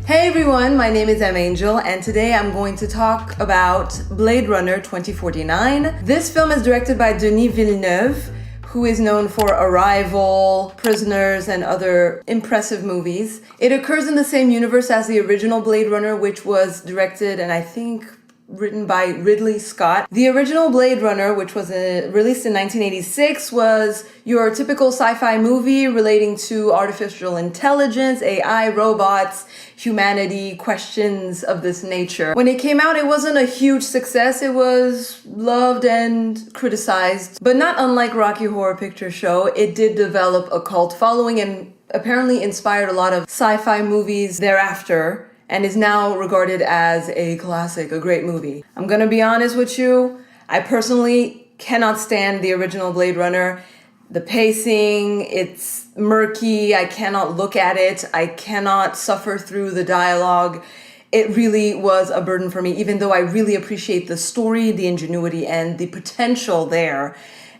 Hey everyone, my name is Angel, and today I'm going to talk about Blade Runner 2049. This film is directed by Denis Villeneuve, who is known for Arrival, Prisoners, and other impressive movies. It occurs in the same universe as the original Blade Runner, which was directed and I think written by Ridley Scott. The original Blade Runner, which was released in 1986, was your typical sci-fi movie relating to artificial intelligence, AI, robots, humanity, questions of this nature. When it came out, it wasn't a huge success. It was loved and criticized, but not unlike Rocky Horror Picture Show, it did develop a cult following and apparently inspired a lot of sci-fi movies thereafter, and is now regarded as a classic, a great movie. I'm gonna be honest with you, I personally cannot stand the original Blade Runner. The pacing, it's murky, I cannot look at it, I cannot suffer through the dialogue. It really was a burden for me, even though I really appreciate the story, the ingenuity, and the potential there.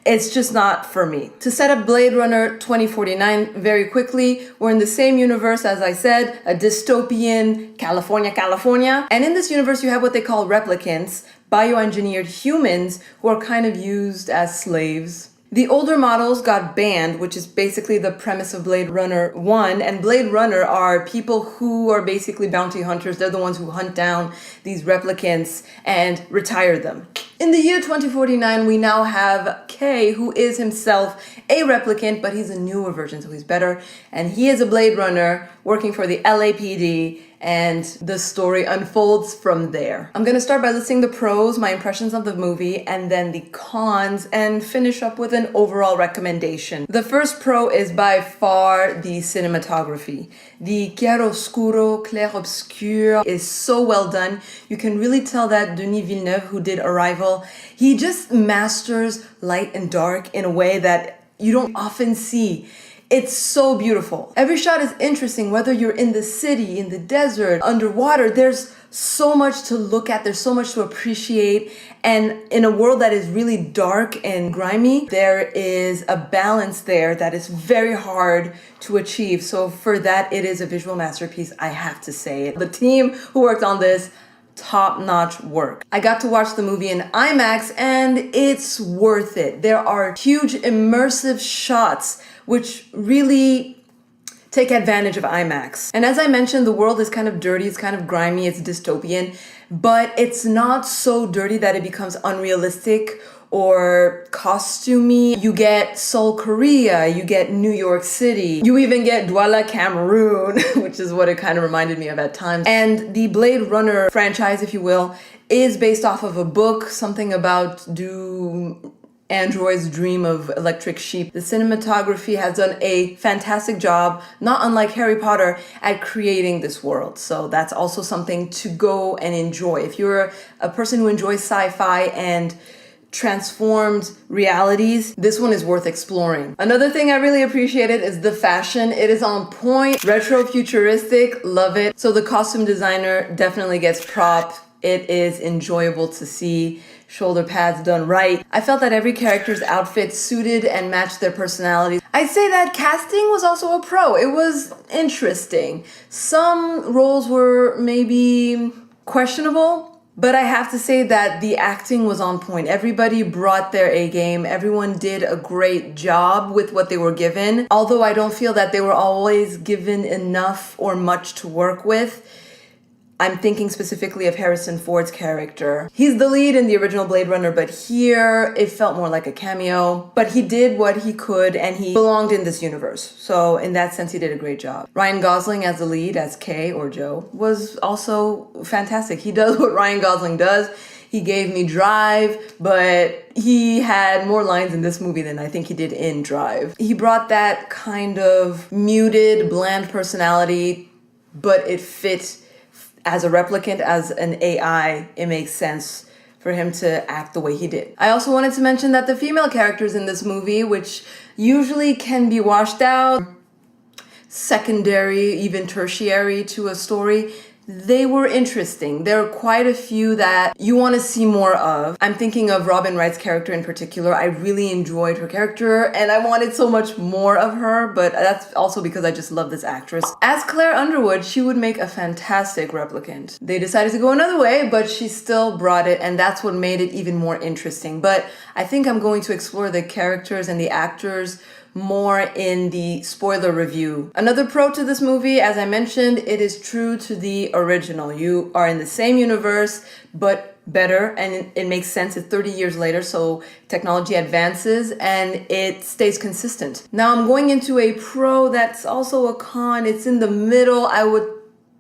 It's just not for me. To set up Blade Runner 2049 very quickly, we're in the same universe, as I said, a dystopian California. And in this universe, you have what they call replicants, bioengineered humans who are kind of used as slaves. The older models got banned, which is basically the premise of Blade Runner 1. And Blade Runner are people who are basically bounty hunters. They're the ones who hunt down these replicants and retire them. In the year 2049, we now have K, who is himself a replicant, but he's a newer version, so he's better. And he is a Blade Runner working for the LAPD, and the story unfolds from there. I'm gonna start by listing the pros, my impressions of the movie, and then the cons, and finish up with an overall recommendation. The first pro is by far the cinematography. The chiaroscuro, clair-obscur is so well done. You can really tell that Denis Villeneuve, who did Arrival, he just masters light and dark in a way that you don't often see. It's so beautiful. Every shot is interesting, whether you're in the city, in the desert, underwater. There's so much to look at, there's so much to appreciate. And in a world that is really dark and grimy, there is a balance there that is very hard to achieve. So for that, it is a visual masterpiece, I have to say it. The team who worked on this, top-notch work. I got to watch the movie in IMAX and it's worth it. There are huge immersive shots which really take advantage of IMAX. And as I mentioned, the world is kind of dirty, it's kind of grimy, it's dystopian, but it's not so dirty that it becomes unrealistic or costumey. You get Seoul, Korea, you get New York City, you even get Douala, Cameroon, which is what it kind of reminded me of at times. And the Blade Runner franchise, if you will, is based off of a book, something about do androids dream of electric sheep. The cinematography has done a fantastic job, not unlike Harry Potter, at creating this world. So that's also something to go and enjoy. If you're a person who enjoys sci-fi and transformed realities, this one is worth exploring. Another thing I really appreciated is the fashion. It is on point, retro futuristic, love it. So the costume designer definitely gets prop. It is enjoyable to see. Shoulder pads done right. I felt that every character's outfit suited and matched their personalities. I'd say that casting was also a pro. It was interesting. Some roles were maybe questionable, but I have to say that the acting was on point. Everybody brought their A game. Everyone did a great job with what they were given. Although I don't feel that they were always given enough or much to work with. I'm thinking specifically of Harrison Ford's character. He's the lead in the original Blade Runner, but here it felt more like a cameo. But he did what he could and he belonged in this universe. So in that sense, he did a great job. Ryan Gosling as the lead, as Kay or Joe, was also fantastic. He does what Ryan Gosling does. He gave me Drive, but he had more lines in this movie than I think he did in Drive. He brought that kind of muted, bland personality, but it fit as a replicant, as an AI, it makes sense for him to act the way he did. I also wanted to mention that the female characters in this movie, which usually can be washed out, secondary, even tertiary to a story, they were interesting. There are quite a few that you want to see more of. I'm thinking of Robin Wright's character in particular. I really enjoyed her character and I wanted so much more of her, but that's also because I just love this actress. As Claire Underwood, she would make a fantastic replicant. They decided to go another way, but she still brought it, and that's what made it even more interesting. But I think I'm going to explore the characters and the actors more in the spoiler review. Another pro to this movie, as I mentioned, it is true to the original. You are in the same universe, but better, and it makes sense. It's 30 years later, so technology advances and it stays consistent. Now I'm going into a pro that's also a con. It's in the middle. I would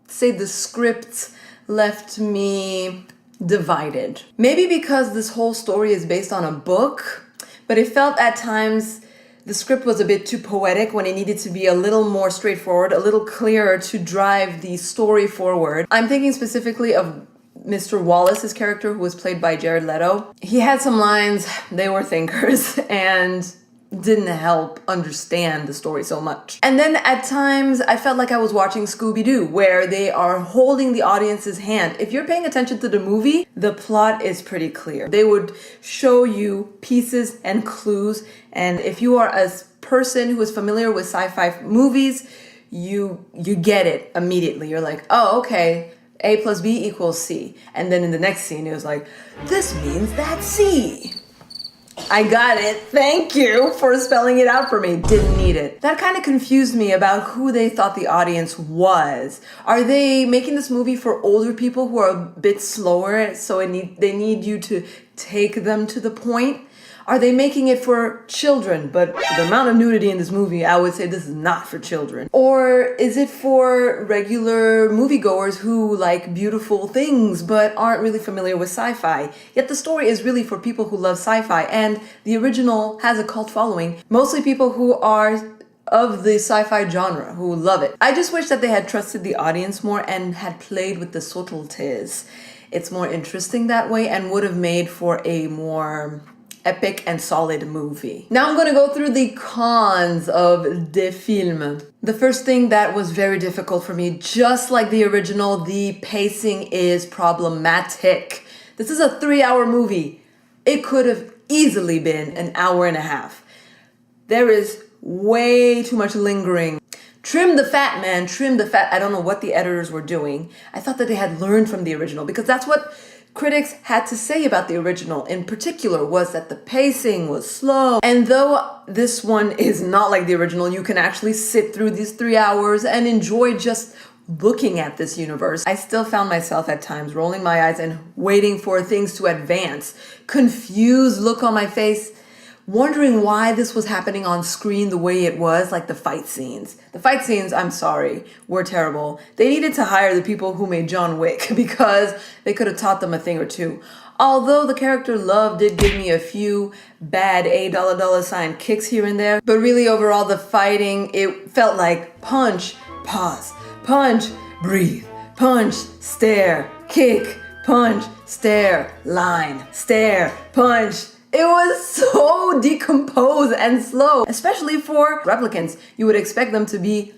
say the script left me divided. Maybe because this whole story is based on a book, but it felt at times the script was a bit too poetic when it needed to be a little more straightforward, a little clearer to drive the story forward. I'm thinking specifically of Mr. Wallace's character, who was played by Jared Leto. He had some lines, they were thinkers, and didn't help understand the story so much. And then at times I felt like I was watching Scooby-Doo, where they are holding the audience's hand. If you're paying attention to the movie, the plot is pretty clear. They would show you pieces and clues, and if you are a person who is familiar with sci-fi movies, you get it immediately. You're like, oh, okay, A plus B equals C. And then in the next scene, it was like, this means that's C. I got it. Thank you for spelling it out for me. Didn't need it. That kind of confused me about who they thought the audience was. Are they making this movie for older people who are a bit slower, so they need you to take them to the point? Are they making it for children? But the amount of nudity in this movie, I would say this is not for children. Or is it for regular moviegoers who like beautiful things but aren't really familiar with sci-fi? Yet the story is really for people who love sci-fi, and the original has a cult following. Mostly people who are of the sci-fi genre, who love it. I just wish that they had trusted the audience more and had played with the subtleties. It's more interesting that way and would have made for a more epic and solid movie. Now I'm gonna go through the cons of the film. The first thing that was very difficult for me, just like the original, the pacing is problematic. This is a 3-hour movie. It could have easily been an hour and a half. There is way too much lingering. Trim the fat, man, trim the fat. I don't know what the editors were doing. I thought that they had learned from the original, because that's what critics had to say about the original in particular, was that the pacing was slow. And though this one is not like the original, you can actually sit through these 3 hours and enjoy just looking at this universe. I still found myself at times rolling my eyes and waiting for things to advance. Confused look on my face, wondering why this was happening on screen the way it was, like the fight scenes. The fight scenes, I'm sorry, were terrible. They needed to hire the people who made John Wick because they could have taught them a thing or two. Although the character Love did give me a few bad $$$ kicks here and there, but really overall the fighting, it felt like punch, pause, punch, breathe, punch, stare, kick, punch, stare, line, stare, punch. It was so decomposed and slow, especially for replicants. You would expect them to be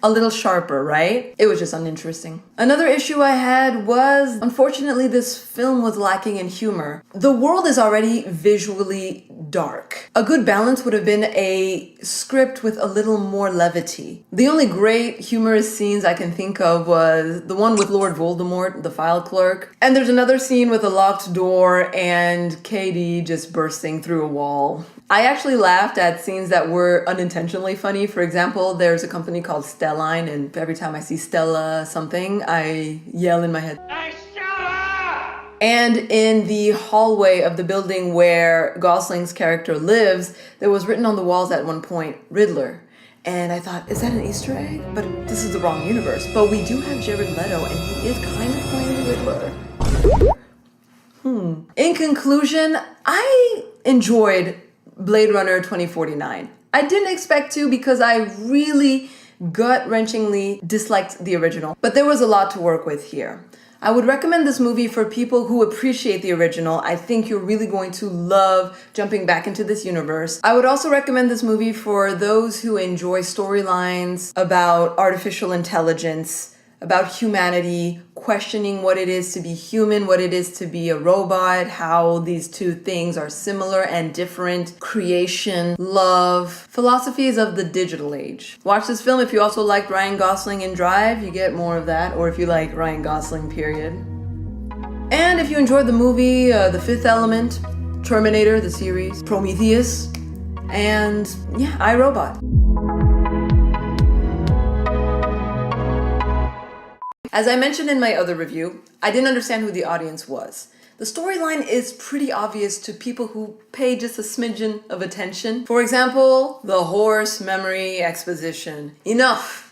a little sharper, right? It was just uninteresting. Another issue I had was, unfortunately, this film was lacking in humor. The world is already visually dark. A good balance would have been a script with a little more levity. The only great humorous scenes I can think of was the one with Lord Voldemort, the file clerk. And there's another scene with a locked door and Katie just bursting through a wall. I actually laughed at scenes that were unintentionally funny. For example, there's a company called Stelline, and every time I see Stella something, I yell in my head, "Hey, Stella!" And in the hallway of the building where Gosling's character lives, there was written on the walls at one point, Riddler. And I thought, is that an Easter egg? But this is the wrong universe. But we do have Jared Leto, and he is kind of playing the Riddler. In conclusion, I enjoyed Blade Runner 2049. I didn't expect to, because I really gut-wrenchingly disliked the original, but there was a lot to work with here. I would recommend this movie for people who appreciate the original. I think you're really going to love jumping back into this universe. I would also recommend this movie for those who enjoy storylines about artificial intelligence, about humanity, questioning what it is to be human, what it is to be a robot, how these two things are similar and different, creation, love, philosophies of the digital age. Watch this film if you also liked Ryan Gosling in Drive, you get more of that, or if you like Ryan Gosling, period. And if you enjoyed the movie The Fifth Element, Terminator, the series, Prometheus, and yeah, iRobot. As I mentioned in my other review, I didn't understand who the audience was. The storyline is pretty obvious to people who pay just a smidgen of attention. For example, the horse memory exposition. Enough!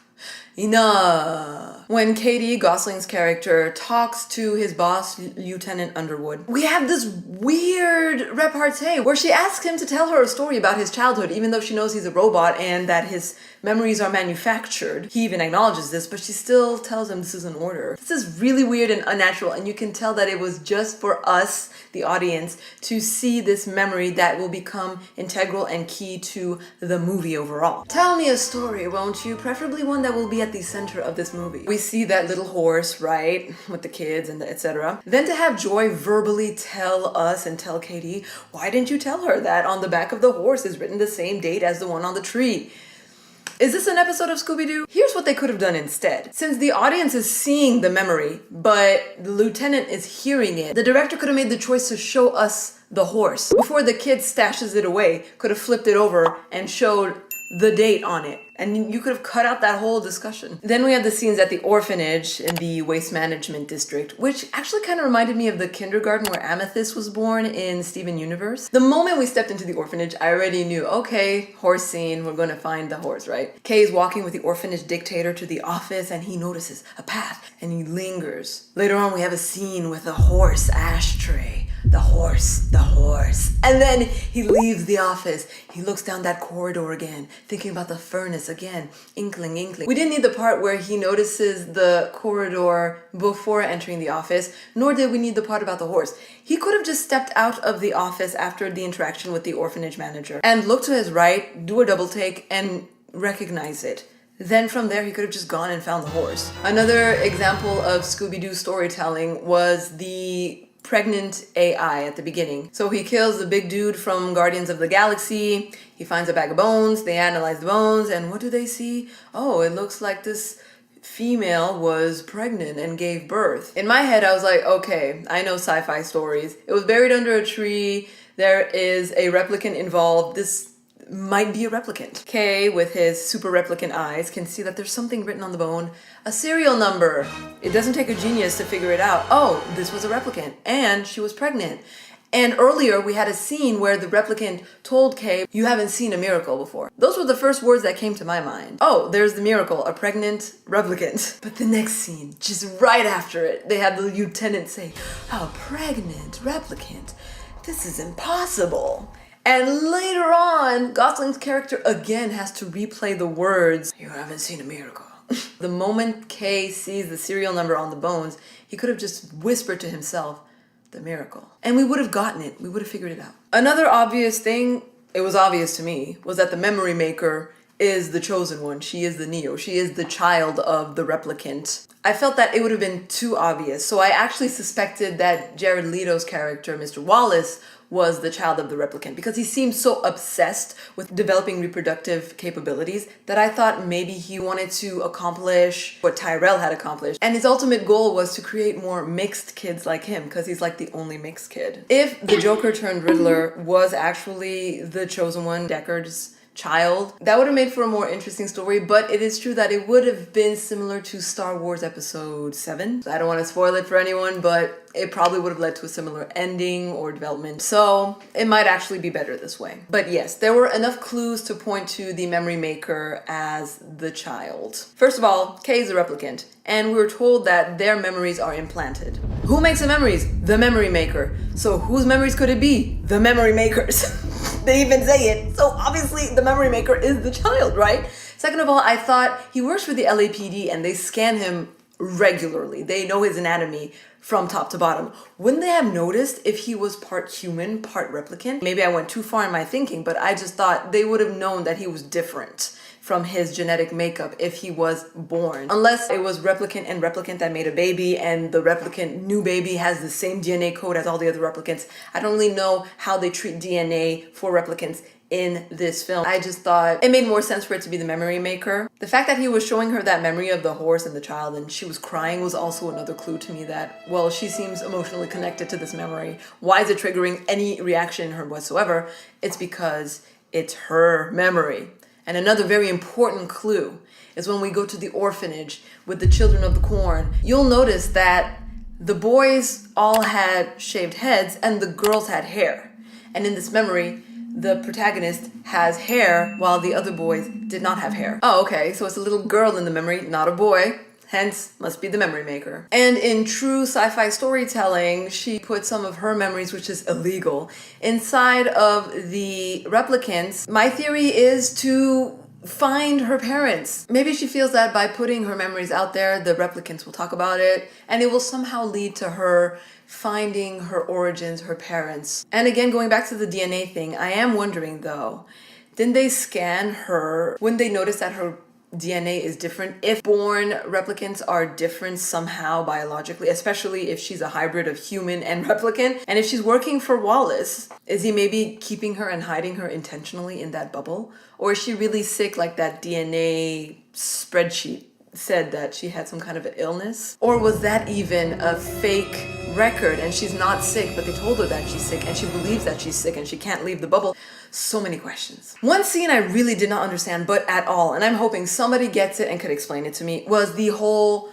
When Katie, Gosling's character, talks to his boss, Lieutenant Underwood, we have this weird repartee where she asks him to tell her a story about his childhood, even though she knows he's a robot and that his memories are manufactured. He even acknowledges this, but she still tells him this is an order. This is really weird and unnatural, and you can tell that it was just for us, the audience, to see this memory that will become integral and key to the movie overall. Tell me a story, won't you? Preferably one that will be at the center of this movie. We see that little horse, right, with the kids and etc. Then to have Joy verbally tell us and tell Katie, why didn't you tell her that on the back of the horse is written the same date as the one on the tree? Is this an episode of Scooby-Doo? Here's what they could have done instead. Since the audience is seeing the memory, but the lieutenant is hearing it, the director could have made the choice to show us the horse. Before the kid stashes it away, could have flipped it over and showed the date on it. And you could have cut out that whole discussion. Then we have the scenes at the orphanage in the waste management district, which actually kind of reminded me of the kindergarten where Amethyst was born in Steven Universe. The moment we stepped into the orphanage, I already knew, okay, horse scene, we're gonna find the horse, right? Kay is walking with the orphanage dictator to the office and he notices a path and he lingers. Later on, we have a scene with a horse ashtray. The horse. And then he leaves the office. He looks down that corridor again, thinking about the furnace again. Inkling. We didn't need the part where he notices the corridor before entering the office, nor did we need the part about the horse. He could have just stepped out of the office after the interaction with the orphanage manager and looked to his right, do a double take, and recognize it. Then from there, he could have just gone and found the horse. Another example of Scooby-Doo storytelling was the pregnant AI at the beginning. So he kills the big dude from Guardians of the Galaxy. He finds a bag of bones. They analyze the bones. And what do they see? Oh, it looks like this female was pregnant and gave birth. In my head, I was like, okay, I know sci-fi stories. It was buried under a tree. There is a replicant involved. This might be a replicant. Kay, with his super replicant eyes, can see that there's something written on the bone. A serial number. It doesn't take a genius to figure it out. Oh, this was a replicant, and she was pregnant. And earlier, we had a scene where the replicant told Kay, you haven't seen a miracle before. Those were the first words that came to my mind. Oh, there's the miracle, a pregnant replicant. But the next scene, just right after it, they had the lieutenant say, a pregnant replicant. This is impossible. And later on, Gosling's character again has to replay the words, you haven't seen a miracle. The moment Kay sees the serial number on the bones, he could have just whispered to himself, the miracle. And we would have gotten it. We would have figured it out. Another obvious thing, it was obvious to me, was that the memory maker is the chosen one. She is the Neo. She is the child of the replicant. I felt that it would have been too obvious. So I actually suspected that Jared Leto's character, Mr. Wallace, was the child of the replicant because he seemed so obsessed with developing reproductive capabilities that I thought maybe he wanted to accomplish what Tyrell had accomplished. And his ultimate goal was to create more mixed kids like him because he's like the only mixed kid. If the Joker turned Riddler was actually the chosen one, Deckard's child, that would have made for a more interesting story, but it is true that it would have been similar to Star Wars Episode 7. I don't want to spoil it for anyone, but it probably would have led to a similar ending or development, so it might actually be better this way. But yes, there were enough clues to point to the memory maker as the child. First of all, Kay is a replicant, and we were told that their memories are implanted. Who makes the memories? The memory maker. So whose memories could it be? The memory makers. They even say it. So obviously the memory maker is the child, right? Second of all, I thought he works for the LAPD and they scan him regularly. They know his anatomy from top to bottom. Wouldn't they have noticed if he was part human, part replicant? Maybe I went too far in my thinking, but I just thought they would have known that he was different from his genetic makeup if he was born. Unless it was replicant and replicant that made a baby, and the replicant new baby has the same DNA code as all the other replicants. I don't really know how they treat DNA for replicants in this film. I just thought it made more sense for it to be the memory maker. The fact that he was showing her that memory of the horse and the child and she was crying was also another clue to me that, well, she seems emotionally connected to this memory. Why is it triggering any reaction in her whatsoever? It's because it's her memory. And another very important clue is when we go to the orphanage with the children of the corn. You'll notice that the boys all had shaved heads and the girls had hair. And in this memory, the protagonist has hair while the other boys did not have hair. Oh, okay, so it's a little girl in the memory, not a boy. Hence, must be the memory maker. And in true sci-fi storytelling, she put some of her memories, which is illegal, inside of the replicants. My theory is to find her parents. Maybe she feels that by putting her memories out there, the replicants will talk about it, and it will somehow lead to her finding her origins, her parents. And again, going back to the DNA thing, I am wondering though, didn't they scan her? Wouldn't they notice that her DNA is different if born replicants are different somehow biologically, especially if she's a hybrid of human and replicant? And if she's working for Wallace, is he maybe keeping her and hiding her intentionally in that bubble? Or is she really sick like that DNA spreadsheet said that she had some kind of an illness? Or was that even a fake record and she's not sick, but they told her that she's sick and she believes that she's sick and she can't leave the bubble? So many questions. One scene I really did not understand, but at all, and I'm hoping somebody gets it and could explain it to me, was the whole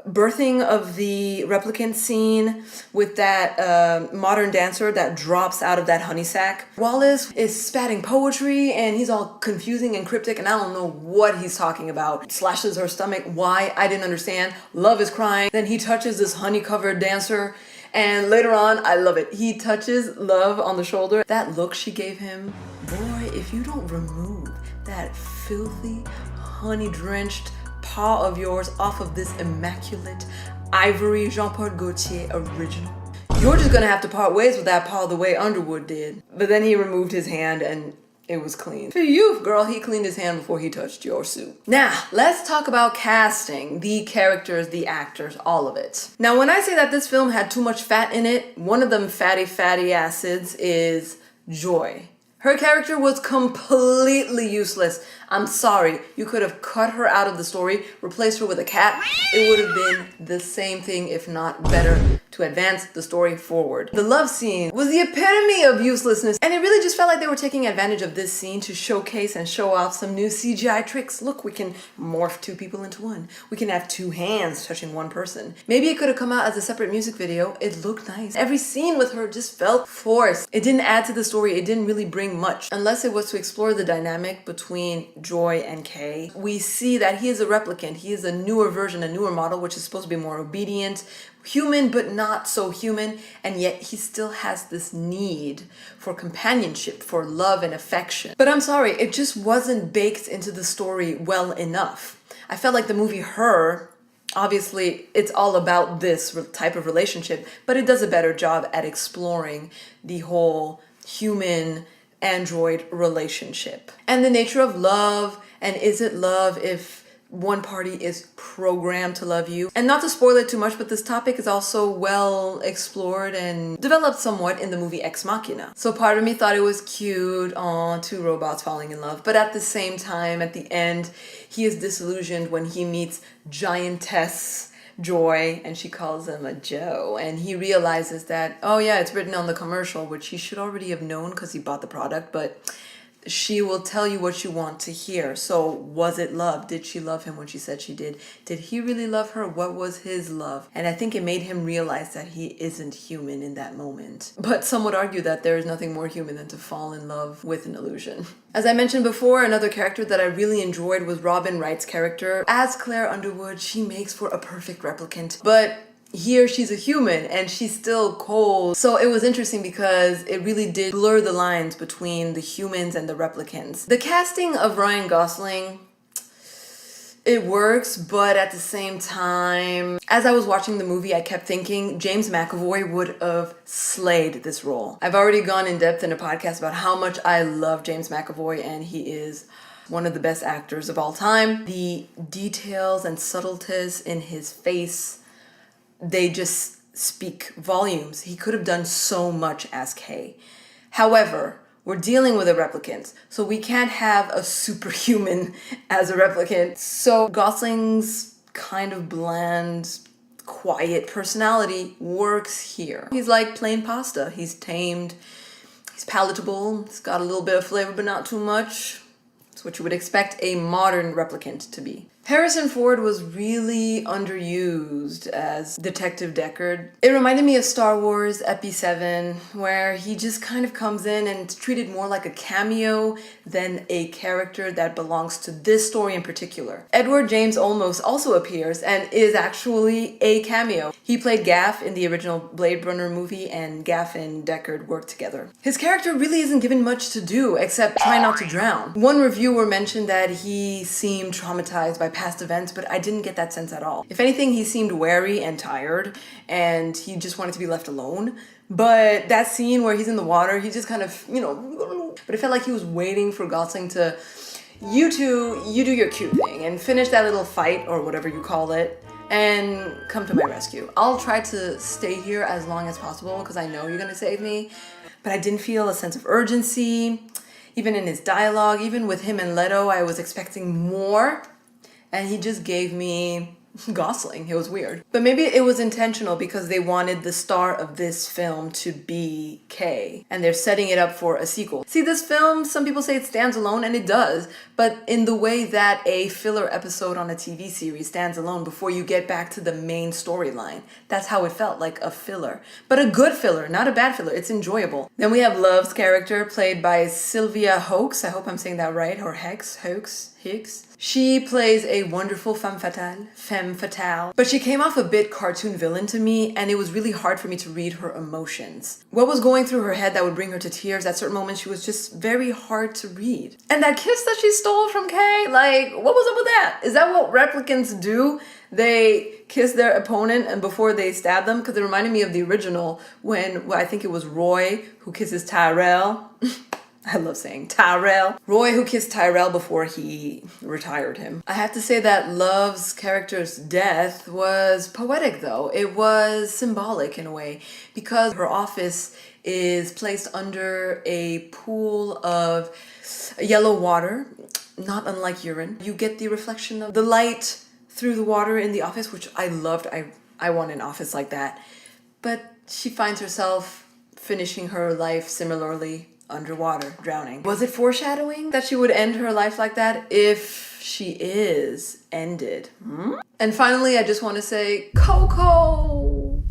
birthing of the replicant scene with that modern dancer that drops out of that honey sack. Wallace is spatting poetry and he's all confusing and cryptic and I don't know what he's talking about. Slashes her stomach. Why? I didn't understand. Love is crying. Then he touches this honey-covered dancer and later on, I love it, he touches Love on the shoulder. That look she gave him, boy, if you don't remove that filthy, honey-drenched paw of yours off of this immaculate ivory Jean-Paul Gaultier original, you're just gonna have to part ways with that paw the way Underwood did. But then he removed his hand and it was clean. For you, girl, he cleaned his hand before he touched your suit. Now, let's talk about casting, the characters, the actors, all of it. Now, when I say that this film had too much fat in it, one of them fatty acids is Joy. Her character was completely useless. I'm sorry, you could have cut her out of the story, replaced her with a cat. It would have been the same thing, if not better, to advance the story forward. The love scene was the epitome of uselessness, and it really just felt like they were taking advantage of this scene to showcase and show off some new CGI tricks. Look, we can morph two people into one. We can have two hands touching one person. Maybe it could have come out as a separate music video. It looked nice. Every scene with her just felt forced. It didn't add to the story. It didn't really bring much, unless it was to explore the dynamic between Joy and Kay. We see that he is a replicant. He is a newer version, a newer model, which is supposed to be more obedient, human, but not so human. And yet he still has this need for companionship, for love and affection. But I'm sorry, it just wasn't baked into the story well enough. I felt like the movie Her, obviously it's all about this type of relationship, but it does a better job at exploring the whole human android relationship and the nature of love, and is it love if one party is programmed to love you? And not to spoil it too much, but this topic is also well explored and developed somewhat in the movie Ex Machina. So part of me thought it was cute, two robots falling in love, but at the same time, at the end, he is disillusioned when he meets giantess Joy, and she calls him a Joe, and he realizes that, oh yeah, it's written on the commercial, which he should already have known because he bought the product, but she will tell you what you want to hear. So was it love? Did she love him when she said she did? Did he really love her? What was his love? And I think it made him realize that he isn't human in that moment. But some would argue that there is nothing more human than to fall in love with an illusion. As I mentioned before, another character that I really enjoyed was Robin Wright's character. As Claire Underwood, she makes for a perfect replicant, but here she's a human and she's still cold. So it was interesting because it really did blur the lines between the humans and the replicants. The casting of Ryan Gosling, it works, but at the same time, as I was watching the movie, I kept thinking James McAvoy would have slayed this role. I've already gone in depth in a podcast about how much I love James McAvoy, and he is one of the best actors of all time. The details and subtleties in his face, they just speak volumes. He could have done so much as K. However, we're dealing with a replicant, so we can't have a superhuman as a replicant. So Gosling's kind of bland, quiet personality works here. He's like plain pasta. He's tamed, he's palatable, he's got a little bit of flavor but not too much. It's what you would expect a modern replicant to be. Harrison Ford was really underused as Detective Deckard. It reminded me of Star Wars Epi 7, where he just kind of comes in and it's treated more like a cameo than a character that belongs to this story in particular. Edward James Olmos also appears and is actually a cameo. He played Gaff in the original Blade Runner movie, and Gaff and Deckard worked together. His character really isn't given much to do except try not to drown. One reviewer mentioned that he seemed traumatized by past events, but I didn't get that sense at all. If anything, he seemed wary and tired, and he just wanted to be left alone. But that scene where he's in the water, he just kind of, but it felt like he was waiting for Gosling to, you two, you do your cute thing and finish that little fight or whatever you call it and come to my rescue. I'll try to stay here as long as possible because I know you're gonna save me, but I didn't feel a sense of urgency. Even in his dialogue, even with him and Leto, I was expecting more. And he just gave me Gosling. It was weird. But maybe it was intentional because they wanted the star of this film to be K. And they're setting it up for a sequel. See, this film, some people say it stands alone, and it does. But in the way that a filler episode on a TV series stands alone before you get back to the main storyline. That's how it felt, like a filler. But a good filler, not a bad filler. It's enjoyable. Then we have Love's character, played by Sylvia Hoeks. I hope I'm saying that right. Or Hoeks. She plays a wonderful femme fatale, but she came off a bit cartoon villain to me, and it was really hard for me to read her emotions. What was going through her head that would bring her to tears at certain moments, she was just very hard to read. And that kiss that she stole from Kay, like, what was up with that? Is that what replicants do? They kiss their opponent and before they stab them? Because it reminded me of the original when, I think it was Roy who kisses Tyrell. I love saying Tyrell. Roy who kissed Tyrell before he retired him. I have to say that Love's character's death was poetic though. It was symbolic in a way because her office is placed under a pool of yellow water, not unlike urine. You get the reflection of the light through the water in the office, which I loved. I want an office like that. But she finds herself finishing her life similarly underwater, drowning. Was it foreshadowing that she would end her life like that? If she is ended. And finally, I just want to say Coco.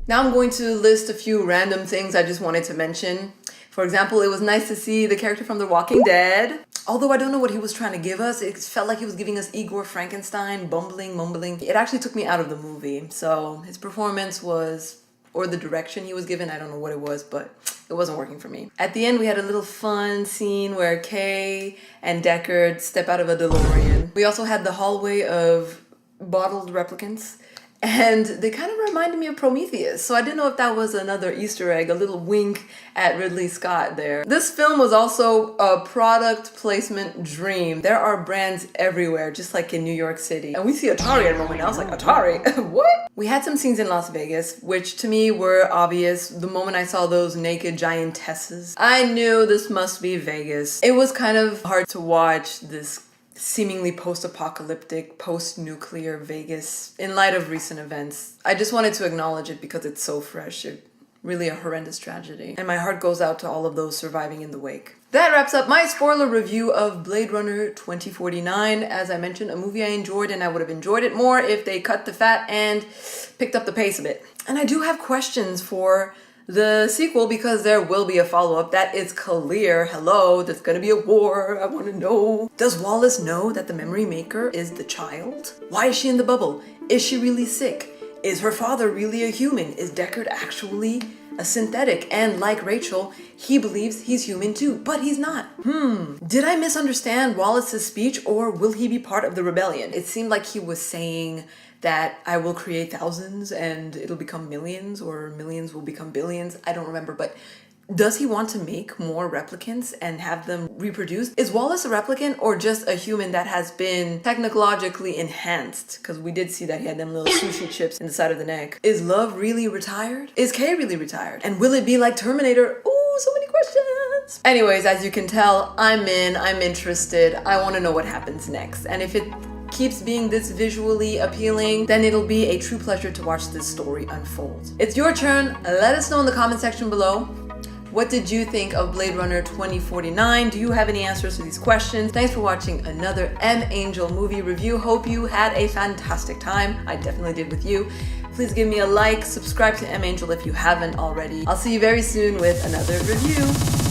Now I'm going to list a few random things I just wanted to mention. For example, it was nice to see the character from The Walking Dead. Although I don't know what he was trying to give us. It felt like he was giving us Igor Frankenstein, bumbling, mumbling. It actually took me out of the movie. So his performance was, or the direction he was given, I don't know what it was, but it wasn't working for me. At the end, we had a little fun scene where Kay and Deckard step out of a DeLorean. We also had the hallway of bottled replicants, and they kind of reminded me of Prometheus. So I didn't know if that was another Easter egg, a little wink at Ridley Scott there. This film was also a product placement dream. There are brands everywhere, just like in New York City. And we see Atari at the moment. I was like, Atari? What? We had some scenes in Las Vegas, which to me were obvious. The moment I saw those naked giantesses, I knew this must be Vegas. It was kind of hard to watch this seemingly post-apocalyptic, post-nuclear Vegas in light of recent events. I just wanted to acknowledge it because it's so fresh. It's really a horrendous tragedy. And my heart goes out to all of those surviving in the wake. That wraps up my spoiler review of Blade Runner 2049. As I mentioned, a movie I enjoyed, and I would have enjoyed it more if they cut the fat and picked up the pace a bit. And I do have questions for the sequel because there will be a follow-up. That is clear. Hello, there's gonna be a war. I want to know. Does Wallace know that the memory maker is the child? Why is she in the bubble? Is she really sick? Is her father really a human? Is Deckard actually a synthetic? And like Rachel, he believes he's human too, but he's not. Did I misunderstand Wallace's speech, or will he be part of the rebellion? It seemed like he was saying that I will create thousands and it'll become millions, or millions will become billions. I don't remember, but Does he want to make more replicants and have them reproduced? Is Wallace a replicant or just a human that has been technologically enhanced? Because we did see that he had them little sushi chips in the side of the neck. Is Love really retired? Is Kay really retired? And will it be like Terminator? Ooh, so many questions. Anyways, as you can tell, I'm interested. I want to know what happens next. And if it keeps being this visually appealing, then it'll be a true pleasure to watch this story unfold. It's your turn. Let us know in the comment section below. What did you think of Blade Runner 2049? Do you have any answers to these questions? Thanks for watching another M. Angel movie review. Hope you had a fantastic time. I definitely did with you. Please give me a like, subscribe to M. Angel if you haven't already. I'll see you very soon with another review.